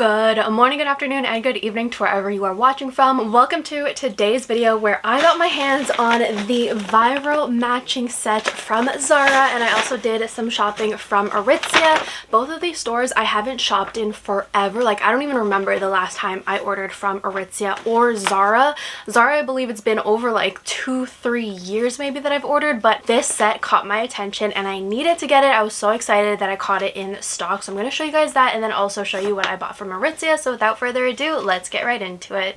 Good morning, good afternoon, and good evening to wherever you are watching from. Welcome to today's video where I got my hands on the viral matching set from Zara, and I also did some shopping from Aritzia. Both of these stores I haven't shopped in forever. Like, I don't even remember the last time I ordered from Aritzia or Zara. Zara, I believe it's been over like 2-3 years maybe that I've ordered, but this set caught my attention and I needed to get it. I was so excited that I caught it in stock, so I'm going to show you guys that and then also show you what I bought from Aritzia. So without further ado, let's get right into it.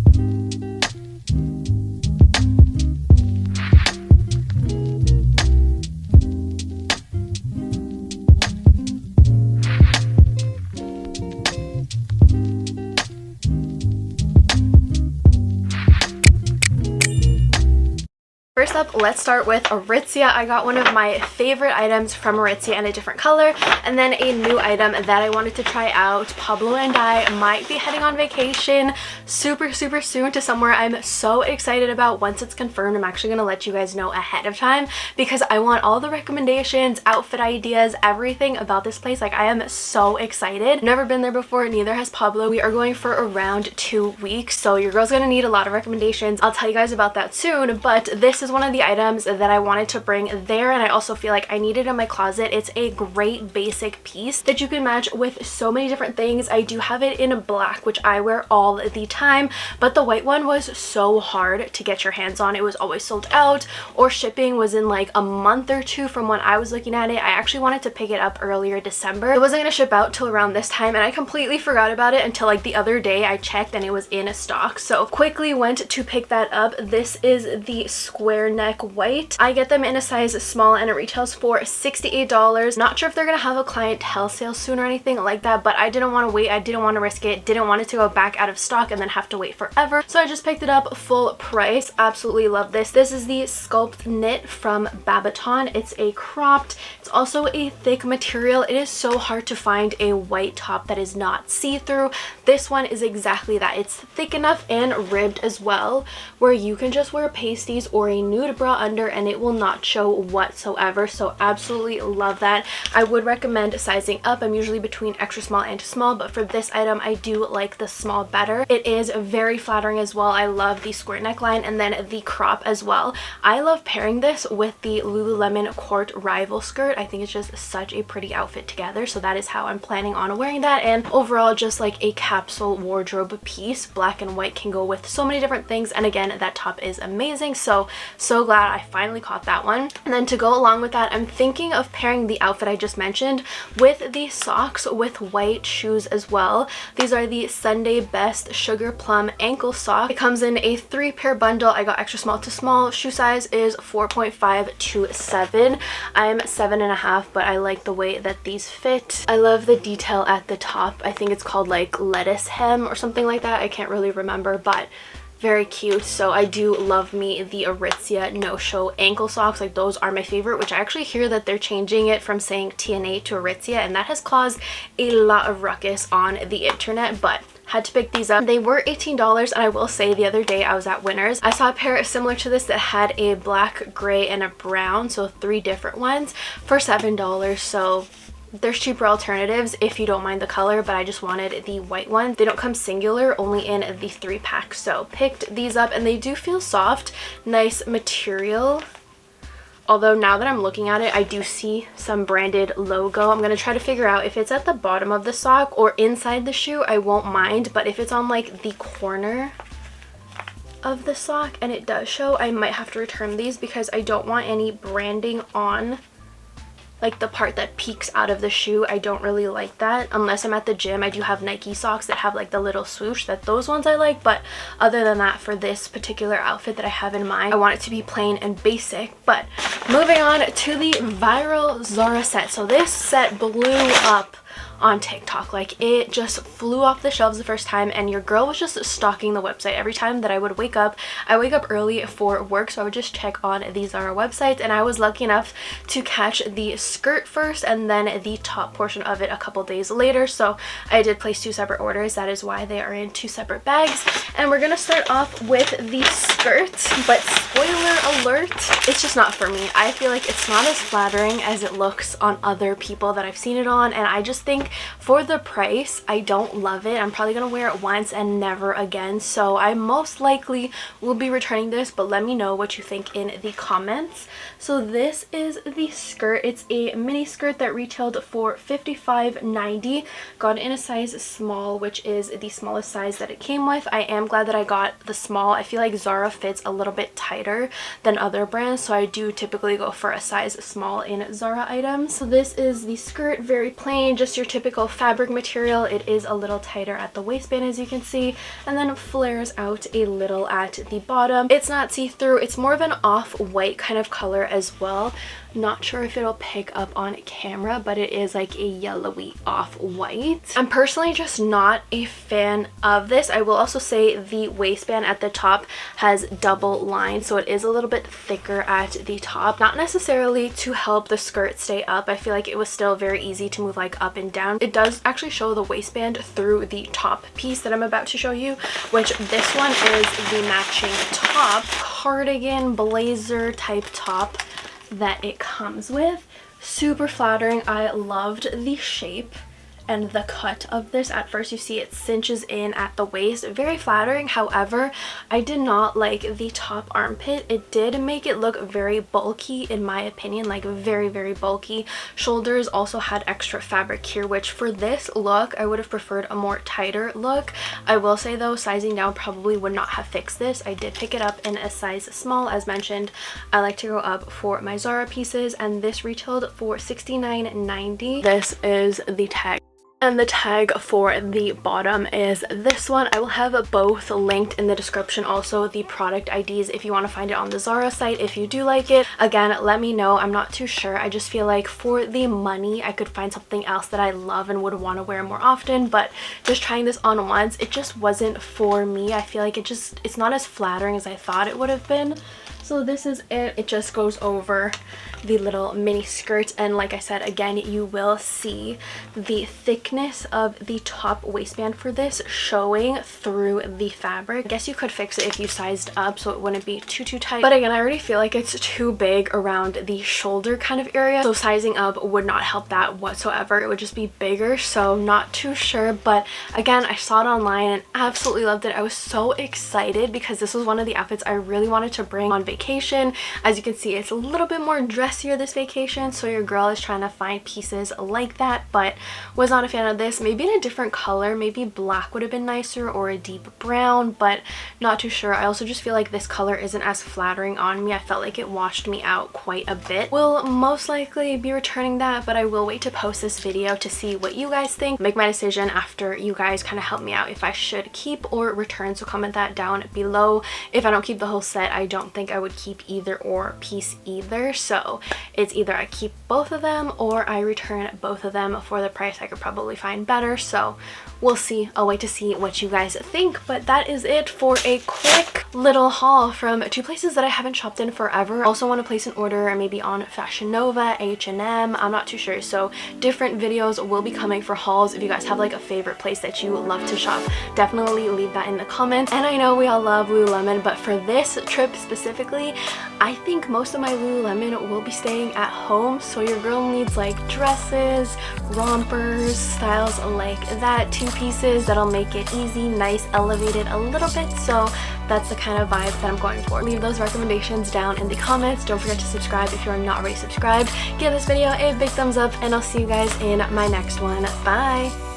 First up, let's start with Aritzia. I got one of my favorite items from Aritzia in a different color, and then a new item that I wanted to try out. Pablo and I might be heading on vacation super soon to somewhere I'm so excited about. Once it's confirmed, I'm actually going to let you guys know ahead of time because I want all the recommendations, outfit ideas, everything about this place. Like, I am so excited. Never been there before, neither has Pablo. We are going for around 2 weeks, so your girl's going to need a lot of recommendations. I'll tell you guys about that soon, but this is one of the items that I wanted to bring there, and I also feel like I need it in my closet. It's a great basic piece that you can match with so many different things. I do have it in black, which I wear all the time, but the white one was so hard to get your hands on. It was always sold out, or shipping was in like a month or two from when I was looking at it. I actually wanted to pick it up earlier December. It wasn't going to ship out till around this time, and I completely forgot about it until like the other day I checked and it was in stock, so quickly went to pick that up. This is the square neck white. I get them in a size small and it retails for $68. Not sure if they're gonna have a clientele sale soon or anything like that, but I didn't want to wait. I didn't want to risk it. Didn't want it to go back out of stock and then have to wait forever, so I just picked it up full price. Absolutely love this. This is the Sculpt knit from Babaton. It's a cropped. It's also a thick material. It is so hard to find a white top that is not see-through. This one is exactly that. It's thick enough and ribbed as well where you can just wear pasties or a nude bra under and it will not show whatsoever, so absolutely love that. I would recommend sizing up. I'm usually between extra small and small, but for this item I do like the small better. It is very flattering as well. I love the square neckline and then the crop as well. I love pairing this with the Lululemon Court Rival skirt. I think it's just such a pretty outfit together, so that is how I'm planning on wearing that. And overall, just like a capsule wardrobe piece. Black and white can go with so many different things, and again, that top is amazing, so glad I finally caught that one. And then to go along with that, I'm thinking of pairing the outfit I just mentioned with the socks with white shoes as well. These are the Sunday Best Sugar Plum ankle sock. It comes in a 3-pair bundle. I got extra small to small. Shoe size is 4.5 to 7. I'm 7.5, but I like the way that these fit. I love the detail at the top. I think it's called like lettuce hem or something like that. I can't really remember, but very cute. So I do love me the Aritzia no-show ankle socks. Like, those are my favorite, which I actually hear that they're changing it from saying TNA to Aritzia, and that has caused a lot of ruckus on the internet, but had to pick these up. They were $18, and I will say the other day I was at Winners. I saw a pair similar to this that had a black, gray, and a brown, so 3 different ones for $7. So there's cheaper alternatives if you don't mind the color, but I just wanted the white one. They don't come singular, only in the 3-pack, so picked these up, and they do feel soft. Nice material. Although now that I'm looking at it, I do see some branded logo. I'm going to try to figure out if it's at the bottom of the sock or inside the shoe. I won't mind, but if it's on like the corner of the sock and it does show, I might have to return these because I don't want any branding on like the part that peeks out of the shoe. I don't really like that unless I'm at the gym. I do have Nike socks that have like the little swoosh, that those ones I like, but other than that, for this particular outfit that I have in mind, I want it to be plain and basic. But moving on to the viral Zara set. So this set blew up on TikTok. Like, it just flew off the shelves the first time, and your girl was just stalking the website. Every time that I would wake up, I wake up early for work, so I would just check on these Zara websites, and I was lucky enough to catch the skirt first and then the top portion of it a couple days later. So I did place 2 separate orders. That is why they are in 2 separate bags. And we're gonna start off with the skirt, but spoiler alert, it's just not for me. I feel like it's not as flattering as it looks on other people that I've seen it on, and I just think for the price, I don't love it. I'm probably gonna wear it once and never again, so I most likely will be returning this, but let me know what you think in the comments. So this is the skirt. It's a mini skirt that retailed for $55.90. Got it in a size small, which is the smallest size that it came with. I am glad that I got the small. I feel like Zara fits a little bit tighter than other brands, so I do typically go for a size small in Zara items. So this is the skirt, very plain, just your typical fabric material. It is a little tighter at the waistband, as you can see, and then flares out a little at the bottom. It's not see-through. It's more of an off-white kind of color as well. Not sure if it'll pick up on camera, but it is like a yellowy off-white. I'm personally just not a fan of this. I will also say the waistband at the top has double lines, so it is a little bit thicker at the top. Not necessarily to help the skirt stay up. I feel like it was still very easy to move like up and down. It does actually show the waistband through the top piece that I'm about to show you, which this one is the matching top, cardigan blazer type top that it comes with. Super flattering. I loved the shape and the cut of this. At first you see it cinches in at the waist, very flattering. However, I did not like the top armpit. It did make it look very bulky in my opinion, like very bulky. Shoulders also had extra fabric here, which for this look I would have preferred a more tighter look. I will say though, sizing down probably would not have fixed this. I did pick it up in a size small. As mentioned, I like to go up for my Zara pieces, and this retailed for $69.90. This is the tag. And the tag for the bottom is this one. I will have both linked in the description, also the product IDs if you want to find it on the Zara site if you do like it. Again, let me know. I'm not too sure. I just feel like for the money I could find something else that I love and would want to wear more often, but just trying this on once, it just wasn't for me. I feel like it's not as flattering as I thought it would have been. So this is it. It just goes over the little mini skirt, and like I said, again, you will see the thickness of the top waistband for this showing through the fabric. I guess you could fix it if you sized up so it wouldn't be too tight, but again, I already feel like it's too big around the shoulder kind of area, so sizing up would not help that whatsoever. It would just be bigger, so not too sure. But again, I saw it online and absolutely loved it. I was so excited because this was one of the outfits I really wanted to bring on vacation. As you can see, it's a little bit more dressier this vacation, so your girl is trying to find pieces like that, but was not a fan of this. Maybe in a different color, maybe black would have been nicer, or a deep brown, but not too sure. I also just feel like this color isn't as flattering on me. I felt like it washed me out quite a bit. Will most likely be returning that, but I will wait to post this video to see what you guys think. Make my decision after you guys kind of help me out if I should keep or return, so comment that down below. If I don't keep the whole set, I don't think I would keep either or piece either, so it's either I keep both of them or I return both of them for the price I could probably find better. So we'll see. I'll wait to see what you guys think, but that is it for a quick little haul from two places that I haven't shopped in forever. Also want to place an order maybe on Fashion Nova, H&M, I'm not too sure. So different videos will be coming for hauls. If you guys have like a favorite place that you love to shop, definitely leave that in the comments. And I know we all love Lululemon, but for this trip specifically, I think most of my Lululemon will be staying at home, so your girl needs like dresses, rompers, styles like that, two pieces that'll make it easy, nice, elevated a little bit. So that's the kind of vibe that I'm going for. Leave those recommendations down in the comments. Don't forget to subscribe if you're not already subscribed. Give this video a big thumbs up, and I'll see you guys in my next one. Bye!